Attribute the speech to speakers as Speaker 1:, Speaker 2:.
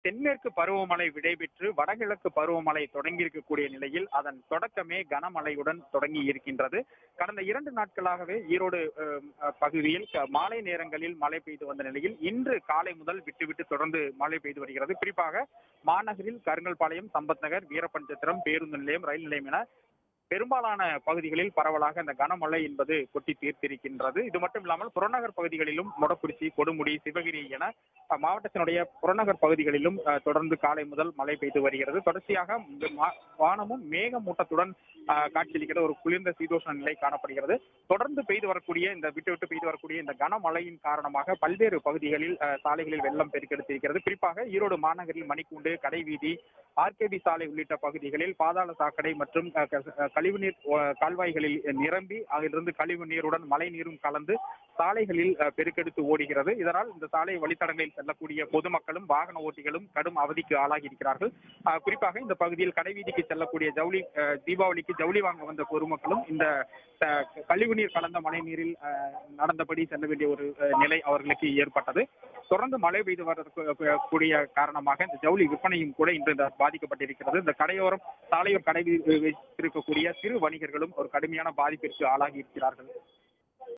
Speaker 1: தென்மேற்கு பருவமழை விடைபெற்று வடகிழக்கு பருவமழை தொடங்கி இருக்கக்கூடிய நிலையில் அதன் தொடக்கமே கனமழையுடன் தொடங்கி இருக்கின்றது. கடந்த 2 நாட்களாகவே ஈரோடு பகுதியில் மாலை நேரங்களில் மழை பெய்து வந்த நிலையில் இன்று காலை முதல் விட்டுவிட்டு தொடர்ந்து மழை பெய்து வருகிறது. குறிப்பாக மாநகரில் கருங்கல்பாளையம், சம்பத் நகர், வீரப்பஞ்சத்திரம், பேருந்து நிலையம், ரயில் நிலையம் என பெரும்பாலான பகுதிகளில் பரவலாக இந்த கனமழை என்பது கொட்டி தீர்த்திருக்கின்றது. இது மட்டும் இல்லாமல் புறநகர் பகுதிகளிலும் மொடக்குறிச்சி, கொடுமுடி, சிவகிரி என மாவட்டத்தினுடைய புறநகர் பகுதிகளிலும் தொடர்ந்து காலை முதல் மழை பெய்து வருகிறது. தொடர்ச்சியாக வானமும் மேகமூட்டத்துடன் காட்சியளிக்கிற ஒரு குளிர்ந்த சீதோஷ்ண நிலை காணப்படுகிறது. தொடர்ந்து பெய்து வரக்கூடிய விட்டு பெய்து வரக்கூடிய இந்த கனமழையின் காரணமாக பல்வேறு பகுதிகளில் சாலைகளில் வெள்ளம் பெருக்கெடுத்திருக்கிறது. குறிப்பாக ஈரோடு மாநகரில் மணிக்கூண்டு, கடைவீதி, ஆர்கேபி சாலை உள்ளிட்ட பகுதிகளில் பாதாள சாக்கடை மற்றும் கழிவுநீர் கால்வாய்களில் நிரம்பி அதிலிருந்து கழிவு நீருடன் மழை நீரும் கலந்து சாலைகளில் பெருக்கெடுத்து ஓடுகிறது. இதனால் இந்த சாலை வழித்தடங்களில் செல்லக்கூடிய பொதுமக்களும் வாகன ஓட்டிகளும் கடும் அவதிக்கு ஆளாகி இருக்கிறார்கள். குறிப்பாக இந்த பகுதியில் கடைவீதிக்கு செல்லக்கூடிய தீபாவளிக்கு ஜவுளி வாங்க வந்த பொதுமக்களும் இந்த கழிவுநீர் கலந்த மழை நீரில் நடந்தபடி செல்ல வேண்டிய ஒரு நிலை அவர்களுக்கு ஏற்பட்டது. தொடர்ந்து மழை பெய்து வரக்கூடிய காரணமாக இந்த ஜவுளி விற்பனையும் கூட இன்று பாதிக்கப்பட்டிருக்கிறது. இந்த கடையோரம் சாலையோர் கடை வைத்திருக்கக்கூடிய சிறு வணிகர்களும் ஒரு கடுமையான பாதிப்பிற்கு ஆளாகி இருக்கிறார்கள்.